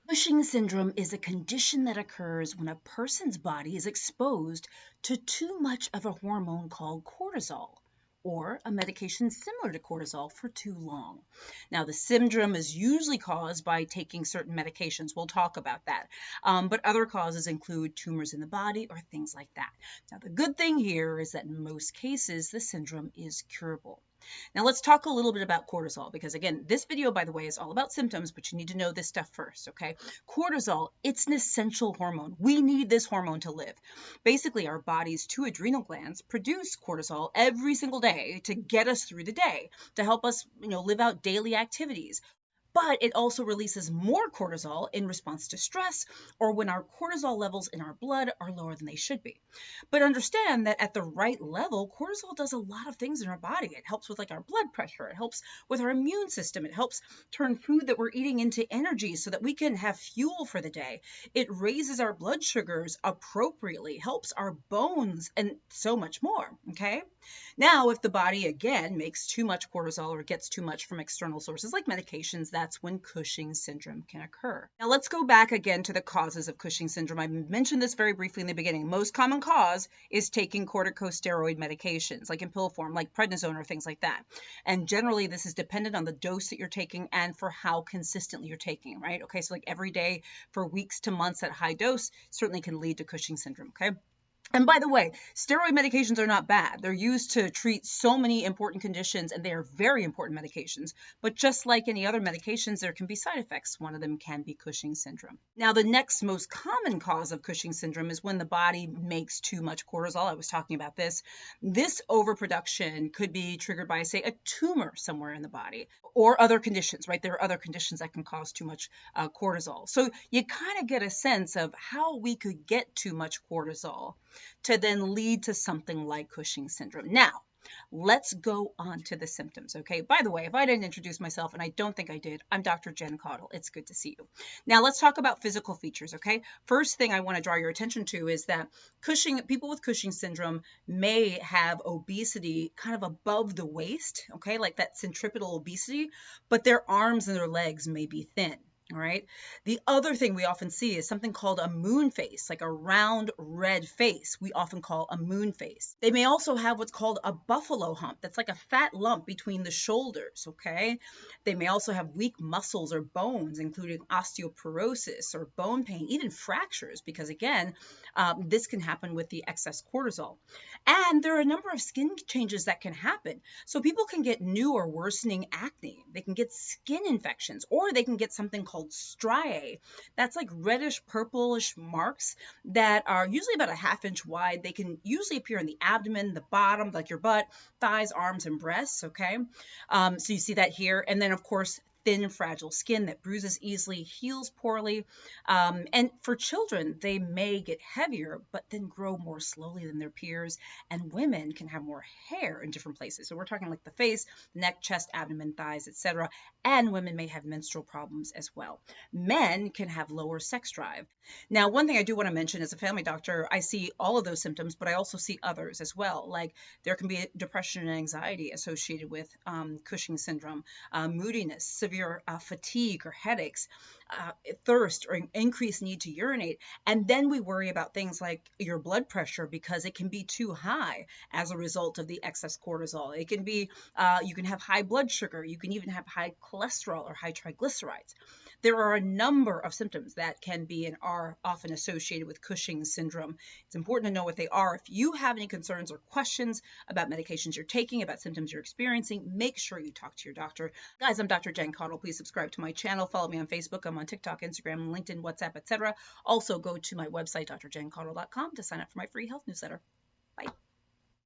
Cushing syndrome is a condition that occurs when a person's body is exposed to too much of a hormone called cortisol, or a medication similar to cortisol, for too long. Now, the syndrome is usually caused by taking certain medications. We'll talk about that. But other causes include tumors in the body or things like that. Now, the good thing here is that in most cases, the syndrome is curable. Now let's talk a little bit about cortisol, because again, this video, by the way, is all about symptoms, but you need to know this stuff first, okay? Cortisol, it's an essential hormone. We need this hormone to live. Basically, our body's two adrenal glands produce cortisol every single day to get us through the day, to help us, live out daily activities. But it also releases more cortisol in response to stress or when our cortisol levels in our blood are lower than they should be. But understand that at the right level, cortisol does a lot of things in our body. It helps with our blood pressure. It helps with our immune system. It helps turn food that we're eating into energy so that we can have fuel for the day. It raises our blood sugars appropriately, helps our bones, and so much more, okay? Now, if the body, again, makes too much cortisol or gets too much from external sources like medications, that's when Cushing syndrome can occur. Now, let's go back again to the causes of Cushing syndrome. I mentioned this very briefly in the beginning. Most common cause is taking corticosteroid medications, like in pill form, like prednisone or things like that. And generally, this is dependent on the dose that you're taking and for how consistently you're taking, right? Okay, so like every day for weeks to months at high dose certainly can lead to Cushing syndrome, okay? And by the way, steroid medications are not bad. They're used to treat so many important conditions, and they are very important medications. But just like any other medications, there can be side effects. One of them can be Cushing syndrome. Now, the next most common cause of Cushing syndrome is when the body makes too much cortisol. I was talking about this. This overproduction could be triggered by, say, a tumor somewhere in the body or other conditions, right? There are other conditions that can cause too much cortisol. So you kind of get a sense of how we could get too much cortisol to then lead to something like Cushing syndrome. Now, let's go on to the symptoms, okay? By the way, if I didn't introduce myself, and I don't think I did, I'm Dr. Jen Caudle. It's good to see you. Now, let's talk about physical features, okay? First thing I want to draw your attention to is that people with Cushing syndrome may have obesity kind of above the waist, okay? Like that centripetal obesity, but their arms and their legs may be thin. All right. The other thing we often see is something called a moon face, like a round red face. We often call a moon face. They may also have what's called a buffalo hump. That's like a fat lump between the shoulders. Okay. They may also have weak muscles or bones, including osteoporosis or bone pain, even fractures, because again, this can happen with the excess cortisol. And there are a number of skin changes that can happen. So people can get new or worsening acne. They can get skin infections, or they can get something called striae. That's like reddish purplish marks that are usually about a ½ inch wide. They can usually appear in the abdomen, the bottom, like your butt, thighs, arms, and breasts, okay? So you see that here. And then, of course, thin and fragile skin that bruises easily, heals poorly. And for children, they may get heavier, but then grow more slowly than their peers. And women can have more hair in different places. So we're talking like the face, neck, chest, abdomen, thighs, etc. And women may have menstrual problems as well. Men can have lower sex drive. Now, one thing I do want to mention as a family doctor, I see all of those symptoms, but I also see others as well. Like there can be depression and anxiety associated with Cushing syndrome, moodiness, severe fatigue or headaches, thirst or increased need to urinate. And then we worry about things like your blood pressure because it can be too high as a result of the excess cortisol. It can be, you can have high blood sugar. You can even have high cholesterol or high triglycerides. There are a number of symptoms that can be and are often associated with Cushing syndrome. It's important to know what they are. If you have any concerns or questions about medications you're taking, about symptoms you're experiencing, make sure you talk to your doctor. Guys, I'm Dr. Jen Caudle. Please subscribe to my channel. Follow me on Facebook. I'm on TikTok, Instagram, LinkedIn, WhatsApp, etc. Also, go to my website, drjencaudle.com, to sign up for my free health newsletter. Bye.